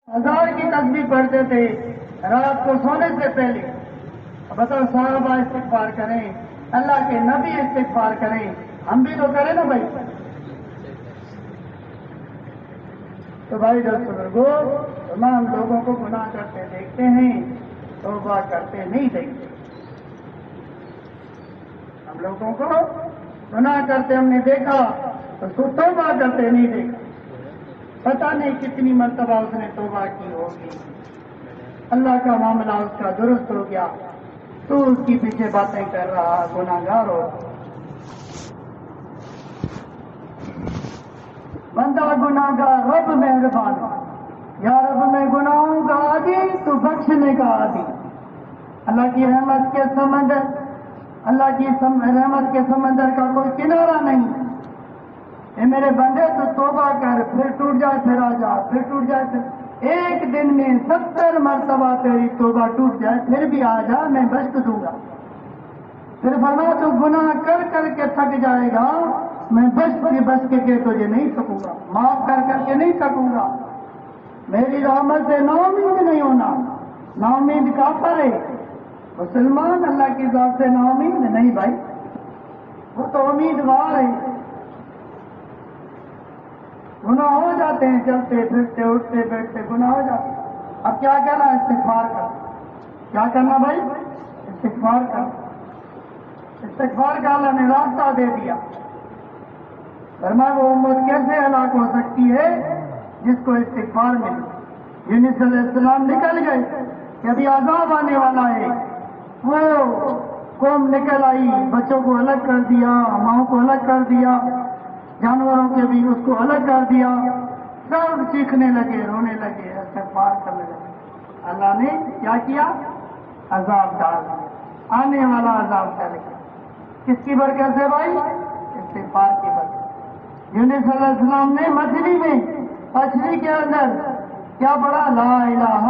1000 کی تسبیح پڑھتے تھے رات کو سونے سے پہلے. بتاؤ صحابہ استغفار کریں, اللہ کے نبی استغفار کریں, ہم بھی تو کریں نا بھائی. تو بھائی بزرگوں, تمام لوگوں کو گناہ کرتے دیکھتے ہیں, توبہ کرتے نہیں دیکھتے. ہم لوگوں کو گناہ کرتے ہم نے دیکھا, اس کو توبہ کرتے نہیں دیکھا. پتہ نہیں کتنی مرتبہ اس نے توبہ کی ہوگی, اللہ کا معاملہ اس کا درست ہو گیا, تو اس کی پیچھے باتیں کر رہا, گناہگار ہو. بندہ گناہگار, رب مہربان, یا رب میں گناہوں کا عادی تو بخشنے کا عادی. اللہ کی رحمت کے سمندر, اللہ کی رحمت کے سمندر کا کوئی کنارہ نہیں. اے میرے بندے تو توبہ کر, پھر ٹوٹ جائے پھر آ جا, پھر ٹوٹ جائے پھر. ایک دن میں 70 مرتبہ تیری توبہ ٹوٹ جائے پھر بھی آ جا, میں بخش دوں گا. پھر فرمایا تو گناہ کر کر کے تھک جائے گا, میں بس کے تجھے نہیں سکوں گا, معاف کر کر کے نہیں سکوں گا. میری رحمت سے نا امید نہیں ہونا. نا امید کافر ہے, مسلمان اللہ کی ذات سے نا امید نہیں بھائی, وہ تو امیدوار ہے. گناہ ہو جاتے ہیں, چلتے پھرتے اٹھتے بیٹھتے گناہ ہو جاتے ہیں. اب کیا کہنا, استغفار کر. کیا کرنا بھائی, استغفار کر. استغفار کا اللہ نے راستہ دے دیا. فرمایا وہ امت کیسے ہلاک ہو سکتی ہے جس کو استغفار ملی. یونس علیہ السلام نکل گئے کہ ابھی عذاب آنے والا ہے. وہ قوم نکل آئی, بچوں کو الگ کر دیا, ماؤں کو الگ کر دیا, جانوروں کے بھی اس کو الگ کر دیا. سب چیخنے لگے, رونے لگے, استغفار کرنے لگے. اللہ نے کیا کیا, عذاب ڈال دیا. آنے والا عذاب ڈال گیا. کس کی برکت سے بھائی, استغفار کی برکت. یونس علیہ السلام نے مچھلی کے اندر کیا پڑھا, لا الہ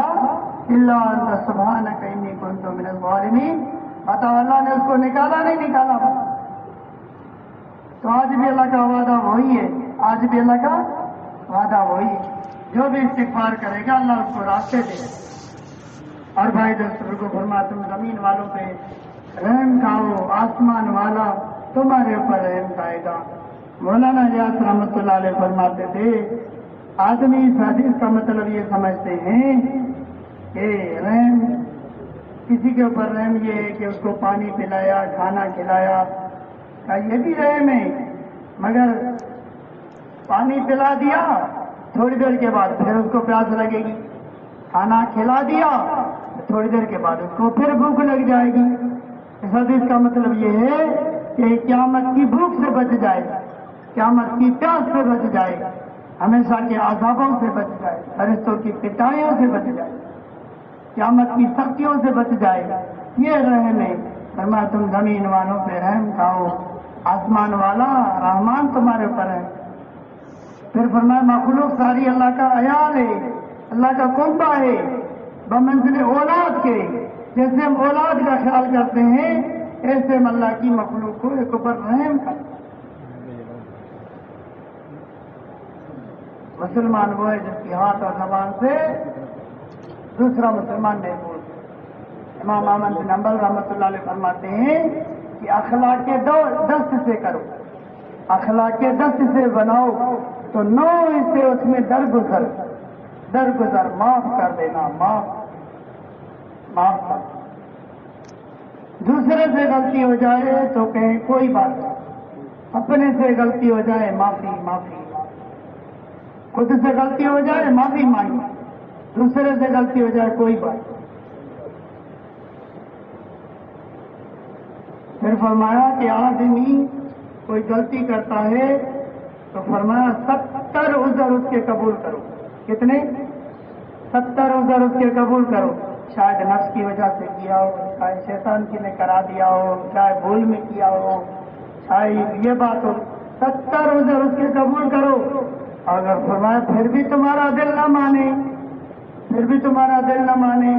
الا انت سبحانک انی کنت من الظالمین. بتاؤ اللہ نے اس کو نکالا نہیں نکالا. تو آج بھی اللہ کا وعدہ وہی ہے, آج بھی اللہ کا وعدہ وہی ہے. جو بھی استغفار کرے گا اللہ اس کو راستے دے. اور بھائی دوستوں کو فرما, تم زمین والوں پہ رحم کھاؤ, آسمان والا تمہارے اوپر رحم کھائے گا. مولانا ریاض رحمۃ اللہ علیہ فرماتے تھے, آدمی اس حدیث کا مطلب یہ سمجھتے ہیں کہ رحم, کسی کے اوپر رحم یہ ہے کہ اس کو پانی پلایا, کھانا کھلایا, یہ بھی رحم ہے. مگر پانی پلا دیا, تھوڑی دیر کے بعد پھر اس کو پیاس لگے گی. کھانا کھلا دیا, تھوڑی دیر کے بعد اس کو پھر بھوک لگ جائے گی. اس حدیث کا مطلب یہ ہے کہ قیامت کی بھوک سے بچ جائے, قیامت کی پیاس سے بچ جائے, ہمیشہ کے عذابوں سے بچ جائے, فرشتوں کی پٹائیوں سے بچ جائے, قیامت کی سختیوں سے بچ جائے. یہ رحم ہے. فرمایا تم زمین والوں پہ رحم کھاؤ, آسمان والا رحمان تمہارے اوپر ہے. پھر فرمایا مخلوق ساری اللہ کا عیال ہے, اللہ کا کنبہ ہے, بمنزل اولاد کے. جیسے ہم اولاد کا خیال کرتے ہیں ایسے ہم اللہ کی مخلوق کو ایک اوپر رحم کرتے. مسلمان وہ ہے جس کی ہاتھ اور زبان سے دوسرا مسلمان نہیں بولتے. امام احمد بن حنبل رحمۃ اللہ علیہ فرماتے ہیں کہ اخلاق کے دست سے کرو, اخلاق کے دست سے بناؤ تو 9 حصے اس میں درگزر معاف کر دینا, معاف کر. دوسرے سے غلطی ہو جائے تو کہیں کوئی بات نہیں, اپنے سے غلطی ہو جائے معافی, خود سے غلطی ہو جائے معافی مانگی, دوسرے سے غلطی ہو جائے کوئی بات. پھر فرمایا کہ آدمی کوئی غلطی کرتا ہے تو فرمایا 70 عذر اس کے قبول کرو. کتنے؟ 70 عذر اس کے قبول کرو. شاید نفس کی وجہ سے کیا ہو, شاید شیطان کی نے کرا دیا ہو, شاید بھول میں کیا ہو, شاید یہ بات ہو. 70 عذر اس کے قبول کرو. اگر فرمایا پھر بھی تمہارا دل نہ مانے,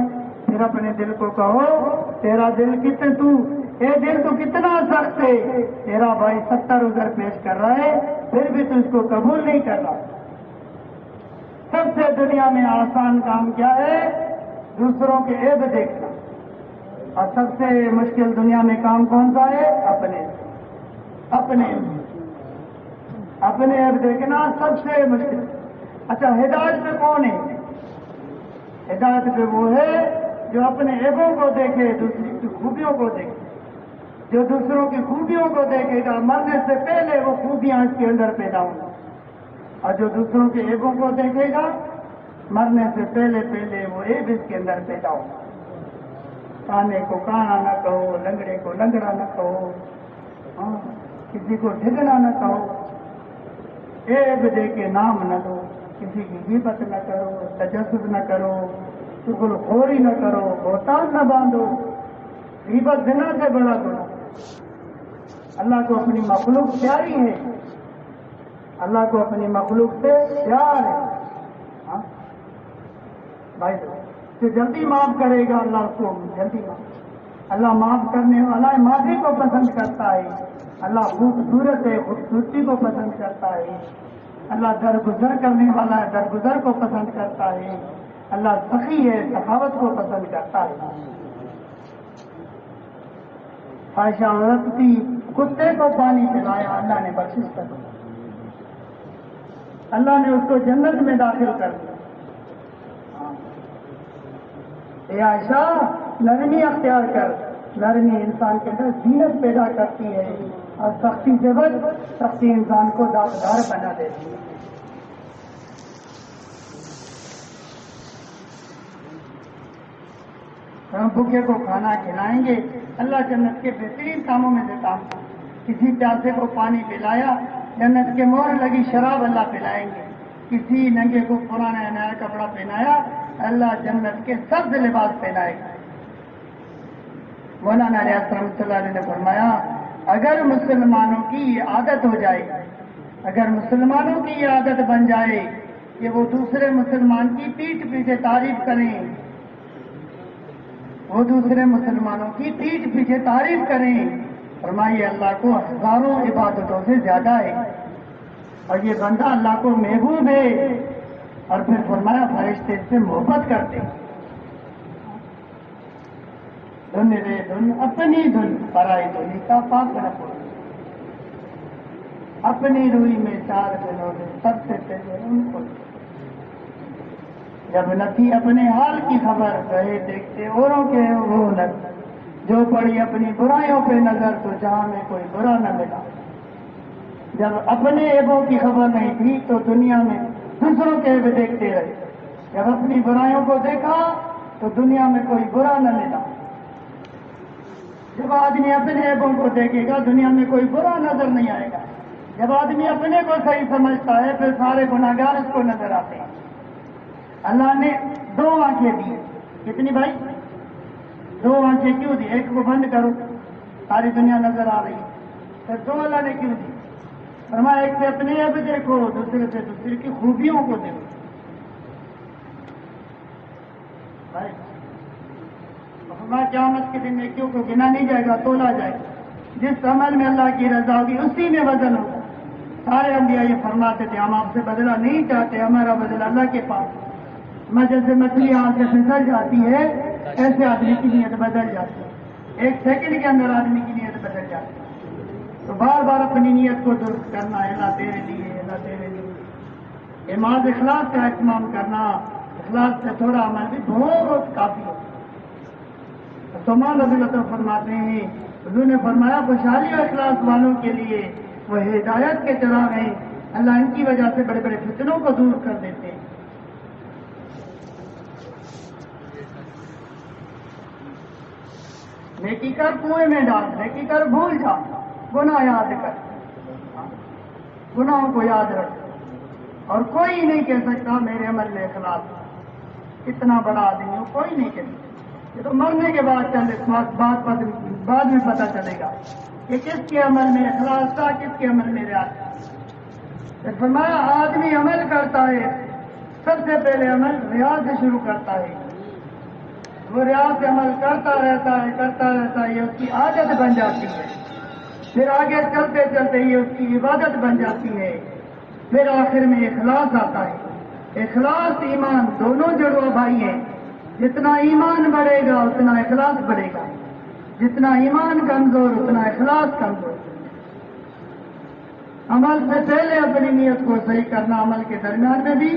پھر اپنے دل کو کہو تیرا دل کتنا سخت ہے, تیرا بھائی 70 عذر پیش کر رہا ہے پھر بھی تو اس کو قبول نہیں کر رہا. سب سب سے دنیا میں آسان کام کیا ہے؟ دوسروں کے عیب دیکھنا. اور سب سے مشکل دنیا میں کام کون سا ہے؟ اپنے عیب دیکھنا سب سے مشکل. اچھا، ہدایت پہ کون ہے؟ ہدایت پہ وہ ہے جو اپنے عیبوں کو دیکھے، دوسری کی خوبیوں کو دیکھے. جو دوسروں کی خوبیوں کو دیکھے گا مرنے سے پہلے وہ خوبیاں اس کے اندر پیدا ہوں گی. اور جو دوسروں کے عیبوں کو دیکھے گا مرنے سے پہلے وہ عیب اس کے اندر پیدا ہوں. کانے کو کانا نہ کہو، لنگڑے کو لنگڑا نہ کہو، کسی کو ڈھگنا نہ کہو، عیب دے کے نام نہ دو، کسی کی غیبت نہ کرو، تجسس نہ کرو، چغل خوری نہ کرو، بہتان نہ باندھو. غیبت زنا سے بڑا گناہ. اللہ کو اپنی مخلوق پیاری ہے، اللہ کو اپنی مخلوق سے پیار ہے. بھائی جو جلدی معاف کرے گا اللہ اس کو جلدی معاف. اللہ معاف کرنے والا ہے، معافی کو پسند کرتا ہے. اللہ خوبصورت ہے، خوبصورتی کو پسند کرتا ہے. اللہ درگزر کرنے والا ہے، درگزر کو پسند کرتا ہے. اللہ سخی ہے، سخاوت کو پسند کرتا ہے. خواہشہ عورت تھی، کتے کو پانی پلایا، اللہ نے بخشش کر دیا. اللہ نے اس کو جنت میں داخل کر دیا. اے عائشہ، نرمی اختیار کر. نرمی انسان کے اندر زینت پیدا کرتی ہے، اور سختی سے بچ، سختی انسان کو داغدار بنا دیتی ہے. ہم بھوکے کو کھانا کھلائیں گے، اللہ جنت کے بہترین کاموں میں سے کام. کسی پیاسے کو پانی پلایا، جنت کے مہر لگی شراب اللہ پلائیں گے. کسی ننگے کو پرانا نیا کپڑا پہنایا، اللہ جنت کے سبز لباس پہنائے گا. مولانا ریاض رحمۃ اللہ علیہ نے فرمایا، اگر مسلمانوں کی یہ عادت ہو جائے، اگر مسلمانوں کی یہ عادت بن جائے کہ وہ دوسرے مسلمان کی پیٹھ پیچھے تعریف کریں، وہ دوسرے مسلمانوں کی پیٹھ پیچھے تعریف کریں، فرمائیے اللہ کو ہزاروں عبادتوں سے زیادہ ہے. اور یہ بندہ اللہ کو محبوب ہے. اور پھر فرمایا فرشتے سے محبت کرتے. دھن رے دھن اپنی دھن، پرائی دھنی کا پاک رکھو. اپنی روئی میں 4 دنوں میں سب سے پہلے ان کو. جب نہ تھی اپنے حال کی خبر، رہے دیکھتے اوروں کے وہ نظر. جو پڑی اپنی برائیوں پہ نظر، تو جہاں میں کوئی برا نہ ملا. جب اپنے عیبوں کی خبر نہیں تھی تو دنیا میں دوسروں کے عیب دیکھتے رہے. جب اپنی برائیوں کو دیکھا تو دنیا میں کوئی برا نہ ملا. جب آدمی اپنے عیبوں کو دیکھے گا دنیا میں کوئی برا نظر نہیں آئے گا. جب آدمی اپنے کو صحیح سمجھتا ہے پھر سارے گناہگار اس کو نظر آتے ہیں. اللہ نے 2 آنکھیں دی. کتنی بھائی؟ 2 آنکھیں کیوں دی؟ ایک کو بند کرو، ساری دنیا نظر آ رہی ہے. پھر 2 اللہ نے کیوں دی؟ فرمایا ایک سے اپنے عیب دیکھو، دوسرے سے دوسرے کی خوبیوں کو دیکھو. بھائی فرمایا قیامت کے دن نیکیوں کو گنا نہیں جائے گا، تولا جائے گا. جس عمل میں اللہ کی رضا ہوگی اسی میں وزن ہوگا. سارے انبیاء یہ فرماتے تھے ہم آپ سے بدلہ نہیں چاہتے، ہمارا بدلہ اللہ کے پاس. جیسے مچھلی ہاتھ سے پھسل جاتی ہے ایسے آدمی کی نیت بدل جاتی ہے. 1 سیکنڈ کے اندر آدمی کی نیت بدل جاتی ہے. تو بار بار اپنی نیت کو درست کرنا ہے. اللہ تیرے لیے، اللہ تیرے لیے. نماز اخلاص کا اہتمام کرنا، اخلاص سے تھوڑا عمل بھی بہت کافی ہے. سلمان رضی اللہ فرماتے ہیں، حضور نے فرمایا خوشحالی اور اخلاص والوں کے لیے وہ ہدایت کے چراغ ہیں، اللہ ان کی وجہ سے بڑے بڑے فتنوں کو دور کر دیتے ہیں. نیکی کر کنویں میں ڈال، نیکی کر بھول جا، گناہ یاد کر، گناہوں کو یاد رکھ. اور کوئی نہیں کہہ سکتا میرے عمل میں اخلاص. اتنا بڑا آدمی ہو کوئی نہیں کہہ سکتا. یہ تو مرنے کے بعد بعد میں پتہ چلے گا کہ کس کے عمل میں اخلاص تھا، کس کے عمل میں ریاض تھا. فرمایا آدمی عمل کرتا ہے، سب سے پہلے عمل ریاض سے شروع کرتا ہے. وہ ریاض سے عمل کرتا رہتا ہے، یہ اس کی عادت بن جاتی ہے. پھر آگے چلتے چلتے یہ اس کی عبادت بن جاتی ہے. پھر آخر میں اخلاص آتا ہے. اخلاص ایمان دونوں جڑوا بھائی ہیں. جتنا ایمان بڑھے گا اتنا اخلاص بڑھے گا، جتنا ایمان کمزور اتنا اخلاص کمزور. عمل سے پہلے اپنی نیت کو صحیح کرنا، عمل کے درمیان میں بھی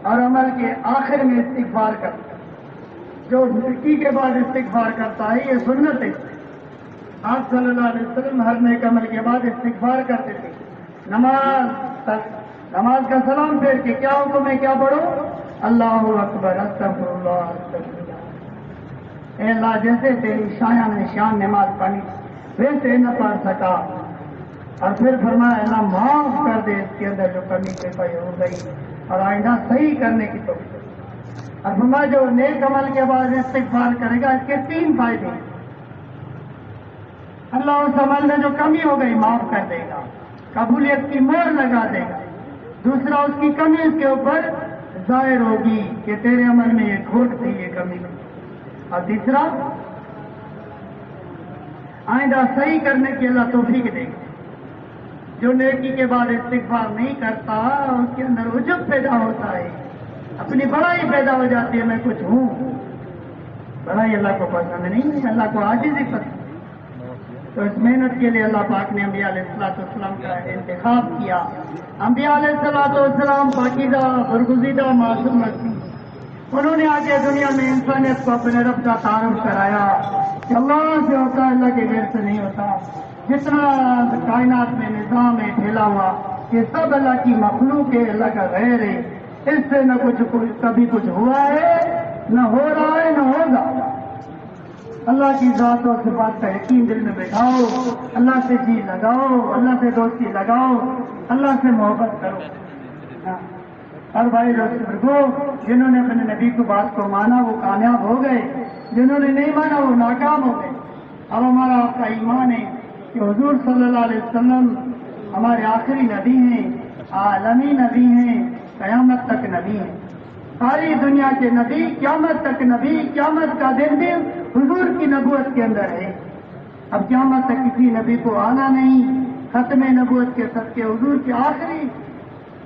اور عمل کے آخر میں استغفار کرنا. جو نیکی کے بعد استغفار کرتا ہے یہ سنت ہے. آپ صلی اللہ علیہ وسلم ہر نیک عمل کے بعد استغفار کرتے تھے. نماز کا سلام پھیر کے کیا حکم ہے، کیا پڑھو؟ اللہ اکبر، استغفر اللہ، استغفر اللہ. اے اللہ جیسے تیری شان نماز پڑھی ویسے نہ پڑھ سکا. اور پھر فرمایا اللہ معاف کر دے اس کے اندر جو کمی کوئی ہو گئی اور آئندہ صحیح کرنے کی توفیق. اور فرمایا جو نیک عمل کے بعد استغفار کرے گا اس کے 3 فائدے ہیں. اللہ اس عمل میں جو کمی ہو گئی معاف کر دے گا، قبولیت کی مہر لگا دے گا. دوسرا اس کی کمی اس کے اوپر ظاہر ہوگی کہ تیرے عمل میں یہ کھوٹ تھی، یہ کمی تھی. اور تیسرا آئندہ صحیح کرنے کی اللہ توفیق دے گا. جو نیکی کے بعد استغفار نہیں کرتا اس کے اندر عجب پیدا ہوتا ہے، اپنی بڑائی پیدا ہو جاتی ہے. میں کچھ ہوں، بڑائی اللہ کو پسند نہیں ہے، اللہ کو عاجزی پسند. تو اس محنت کے لیے اللہ پاک نے انبیاء علیہ الصلوۃ والسلام کا انتخاب کیا. انبیاء علیہ الصلوۃ والسلام پاکیزہ برگزیدہ معصوم رکھی. انہوں نے آگے دنیا میں انسانیت کو اپنے رب کا تعارف کرایا کہ اللہ سے ہوتا ہے، اللہ کے غیر سے نہیں ہوتا. جتنا کائنات میں نظام ہے پھیلا ہوا کہ سب اللہ کی مخلوق ہے، اللہ کا غیر ہے. اس سے نہ کبھی کچھ ہوا ہے، نہ ہو رہا ہے، نہ ہوگا. اللہ کی ذات اور صفات کا یقین دل میں بٹھاؤ، اللہ سے جی لگاؤ، اللہ سے دوستی لگاؤ، اللہ سے محبت کرو. اور بھائی بزرگوں، جنہوں نے اپنے نبی کی بات کو مانا وہ کامیاب ہو گئے، جنہوں نے نہیں مانا وہ ناکام ہو گئے. اب ہمارا آپ کا ایمان ہے کہ حضور صلی اللہ علیہ وسلم ہمارے آخری نبی ہیں، عالمی نبی ہیں، قیامت تک نبی ہیں. ساری دنیا کے نبی، قیامت تک نبی، قیامت کا دن بھی حضور کی نبوت کے اندر ہے. اب قیامت تک کسی نبی کو آنا نہیں. ختم نبوت کے صدقے حضور کے آخری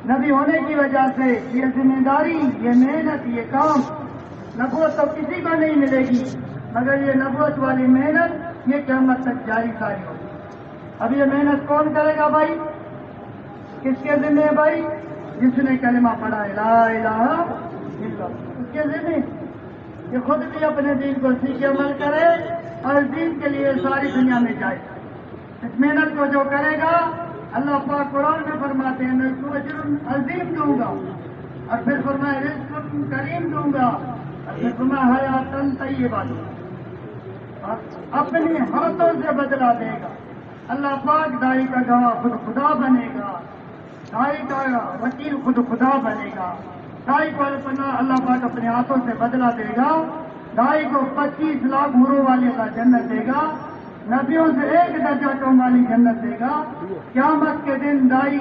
نبی ہونے کی وجہ سے یہ ذمہ داری، یہ محنت، یہ کام، نبوت تو کسی کو نہیں ملے گی مگر یہ نبوت والی محنت یہ قیامت تک جاری ساری ہوگی. اب یہ محنت کون کرے گا بھائی؟ کس کے ذمہ ہے بھائی؟ جس نے کلمہ پڑھا لا الہ الا اللہ، اس کے ذمہ کہ خود بھی اپنے دین کو سیکھے، عمل کرے اور دین کے لیے ساری دنیا میں جائے. اس محنت کو جو کرے گا اللہ پاک قرآن میں فرماتے ہیں میں اس کو اجر عظیم دوں گا. اور پھر فرمایا رزق کریم دوں گا. اور پھر فرمایا حیاتن طیبہ دوں گا، اپنے ہاتھوں سے بدلا دے گا. اللہ پاک دائی کا گواہ خود خدا بنے گا، دائی کا وکیل خود خدا بنے گا. دائی کو اللہ پاک اپنے ہاتھوں سے بدلا دے گا. دائی کو 25 لاکھ مروں والی اللہ جنت دے گا. نبیوں سے 1 درجہ کم والی جنت دے گا. قیامت کے دن دائی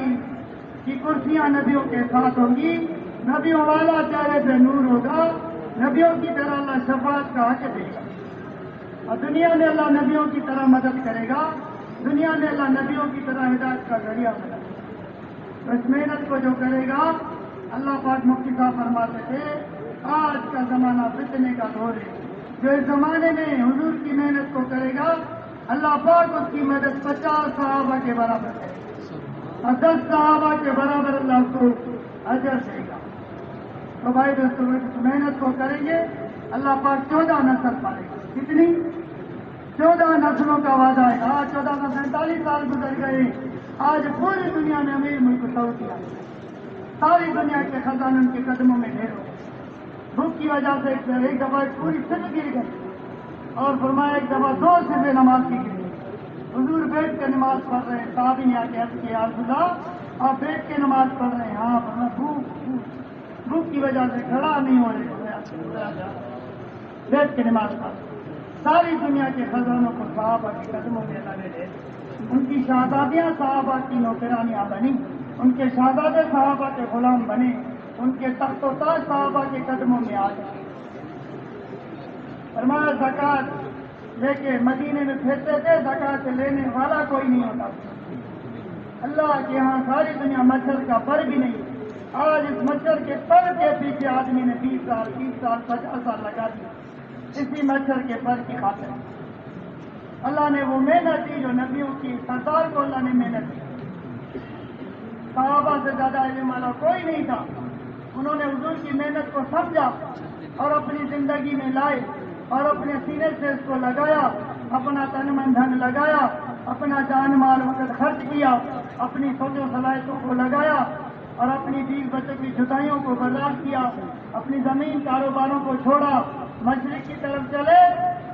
کی کرسیاں نبیوں کے ساتھ ہوں گی. نبیوں والا چہرے پہ نور ہوگا. نبیوں کی طرح اللہ شفاعت کا حق دے گا. اور دنیا میں اللہ نبیوں کی طرح مدد کرے گا. دنیا میں اللہ نبیوں کی طرح ہدایت کا ذریعہ بنے گا. اس محنت کو جو کرے گا اللہ پاک مفتی صاحب فرماتے تھے آج کا زمانہ فتنے کا دور ہے. جو اس زمانے میں حضور کی محنت کو کرے گا اللہ پاک اس کی مدد 50 صحابہ کے برابر کرے گا اور 10 صحابہ کے برابر اللہ اس کو اجر دے گا. تو بھائی دوستوں اس محنت کو کریں گے اللہ پاک 14 نسل پالے گا. کتنی؟ 14 نسلوں کا وعدہ ہے. آج 1445 سال گزر گئے. آج پوری دنیا میں امیر ملک سعودی ہے. ساری دنیا کے خزانے ان کے قدموں میں ڈھیر ہو گئے. بھوک کی وجہ سے ایک دفعہ پوری صرف گر گئی اور فرمایا ایک دفعہ 2 صرف نماز کی گری. حضور بیٹھ کے نماز پڑھ رہے ہیں. صحابی نے آ کے عرض کیا یا رسول اللہ آپ بیٹھ کے نماز پڑھ رہے ہیں؟ ہاں. فرمایا بھوک کی وجہ سے کھڑا نہیں ہو رہے، بیٹھ کے نماز پڑھ. ساری دنیا کے خزانوں کو صحابہ کے قدموں میں اللہ نے دے. ان کی شہزادیاں صحابہ کی نوکرانیاں بنی. ان کے شہزادے صحابہ کے غلام بنے. ان کے تخت و تاج صحابہ کے قدموں میں آ گئے. فرمایا زکات لے کے مدینے میں پھرتے تھے، زکات لینے والا کوئی نہیں ہوتا. اللہ کے یہاں ساری دنیا مچھر کا پر بھی نہیں. آج اس مچھر کے پر کے پیچھے آدمی نے 20 سال 30 سال 50 سال لگا دیا اسی مچھر کے پر کی خاطر. اللہ نے وہ محنت دی جو نبیوں کی سردار کو اللہ نے محنت دی. صحابہ سے زیادہ علم والا کوئی نہیں تھا. انہوں نے حضور کی محنت کو سمجھا اور اپنی زندگی میں لائے اور اپنے سینے سے اس کو لگایا, اپنا تن من دھن لگایا, اپنا جان مال وقت خرچ کیا, اپنی سوچ و صلاحیتوں کو لگایا اور اپنی بیوی بچوں کی جدائیوں کو برداشت کیا, اپنی زمین کاروباروں کو چھوڑا, مشرق کی طرف چلے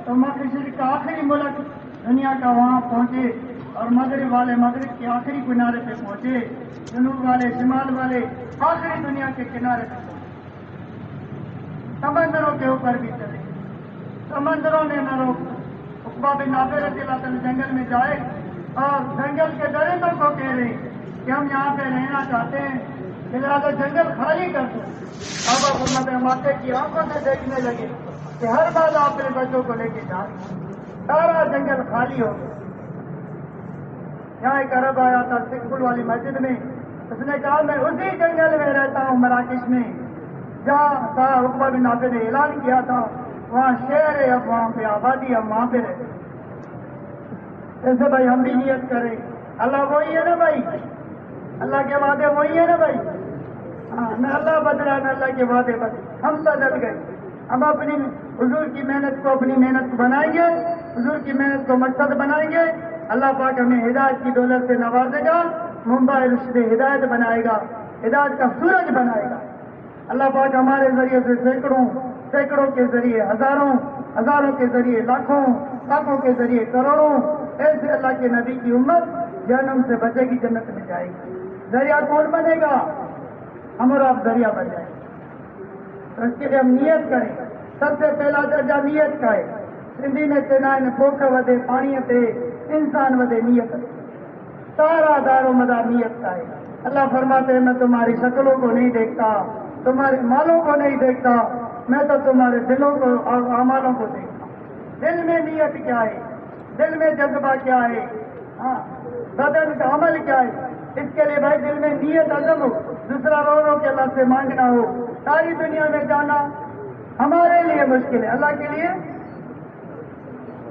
تو مشرق کا آخری ملک دنیا کا وہاں پہنچے اور مغرب والے مغرب کے آخری کنارے پہ پہنچے, جنوب والے شمال والے آخری دنیا کے کنارے پہ پہنچے. سمندروں کے اوپر بھی چلے, سمندروں نے نہ روک. عقبہ بن نافع رضی اللہ عنہ جنگل میں جائے اور جنگل کے درندوں کو کہہ رہے کہ ہم یہاں پہ رہنا چاہتے ہیں, لہٰذا جنگل خالی کر دو. اب حکومت ماتے کی آنکھوں سے دیکھنے لگے کہ ہر بار آپ اپنے بچوں کو لے کے جا رہے, سارا جنگل خالی ہو گیا. یہاں ایک عرب آیا تھا سکھ پل والی مسجد میں, اس نے کہا میں اسی جنگل میں رہتا ہوں مراکش میں جہاں عقبہ بن نافع نے اعلان کیا تھا, وہاں شہر ہے, اب وہاں پہ آبادی, اب وہاں پہ رہتے. ایسے بھائی ہم بھی نیت کریں, اللہ وہی ہے نا بھائی, اللہ کے وعدے وہی ہے نا بھائی. ہاں, نہ اللہ بدلا نہ اللہ کے وعدے بدلے, ہم بدل گئے. ہم اپنی حضور کی محنت کو اپنی محنت کو بنائیں گے, حضور کی محنت کو مقصد بنائیں گے. اللہ پاک ہمیں ہدایت کی دولت سے نوازے گا, ممبئی رشد ہدایت بنائے گا, ہدایت کا سورج بنائے گا. اللہ پاک ہمارے ذریعے سے سینکڑوں کے ذریعے ہزاروں کے ذریعے لاکھوں کے ذریعے کروڑوں ایسے اللہ کے نبی کی امت جہنم سے بچے گی, جنت میں جائے گی. ذریعہ کون بنے گا؟ ہم اور آپ ذریعہ بن جائیں. تو اس کے لیے ہم نیت کریں. سب سے پہلا درجہ نیت کا ہے. سندھی میں چنائن پوکھ ودے پانی تے انسان ودے نیت, سارا دار و مدار نیت کا ہے. اللہ فرماتے ہیں میں تمہاری شکلوں کو نہیں دیکھتا, تمہارے مالوں کو نہیں دیکھتا, میں تو تمہارے دلوں کو اور اعمالوں کو دیکھتا. دل میں نیت کیا ہے, دل میں جذبہ کیا ہے, ہاں بدن کا عمل کیا ہے. اس کے لیے بھائی دل میں نیت عزم ہو, دوسرا رو رو کے اللہ سے مانگنا ہو. ساری دنیا میں جانا ہمارے لیے مشکل ہے, اللہ کے لیے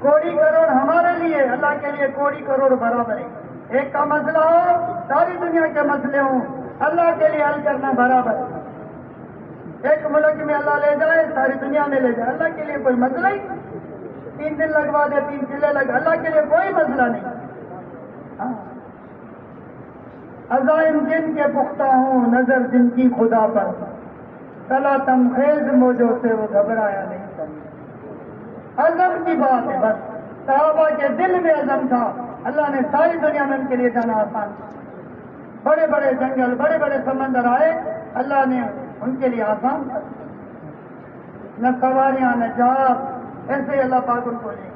کوڑی کروڑ ہمارے لیے, اللہ کے لیے کوڑی کروڑ برابر ہے. ایک کا مسئلہ ہو, ساری دنیا کے مسئلے ہوں, اللہ کے لیے حل کرنا برابر ہے. ایک ملک میں اللہ لے جائے, ساری دنیا میں لے جائے, اللہ کے لیے کوئی مسئلہ ہی. 3 دن لگوا دے, 3 چلے لگا, اللہ کے لیے کوئی مسئلہ نہیں. عزائم جن کے پختہ ہوں, نظر جن کی خدا پر, تلا تم خیز موجوں سے وہ گھبرایا نہیں کرنا. عزم کی بات ہے بس. صحابہ کے دل میں عزم تھا, اللہ نے ساری دنیا میں ان کے لیے جانا آسان کیا. بڑے بڑے جنگل, بڑے بڑے سمندر آئے, اللہ نے ان کے لیے آسان کر. نہ سواریاں نہ جہاز, ایسے اللہ پاک ان کو لے.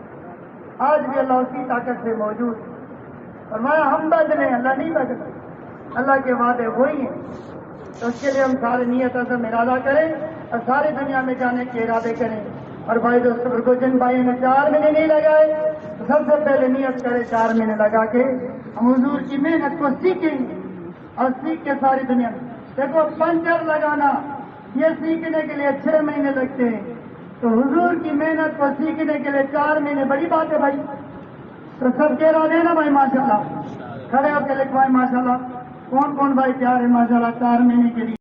آج بھی اللہ اسی طاقت سے موجود ہے. فرمایا ہم بدلیں, اللہ نہیں بدلے, اللہ کے وعدے وہی ہیں. تو اس کے لیے ہم سارے نیت عزم ارادہ کریں اور ساری دنیا میں جانے کے ارادے کریں. اور بھائی دوستوں کو جن بھائیوں نے 4 مہینے نہیں لگائے, تو سب سے پہلے نیت کرے 4 مہینے لگا کے ہم حضور کی محنت کو سیکھیں گے. اور سیکھ کے ساری دنیا میں دیکھو, پنچر لگانا یہ سیکھنے کے لیے 6 مہینے لگتے ہیں, تو حضور کی محنت کو سیکھنے کے لیے 4 مہینے بڑی بات ہے بھائی. تو سب کہہ رہا ہے نا بھائی ماشاءاللہ, کھڑے ہو کے لکھوائے ماشاءاللہ. کون کون بھائی تیار ہے ماشاءاللہ 4 مہینے کے لیے؟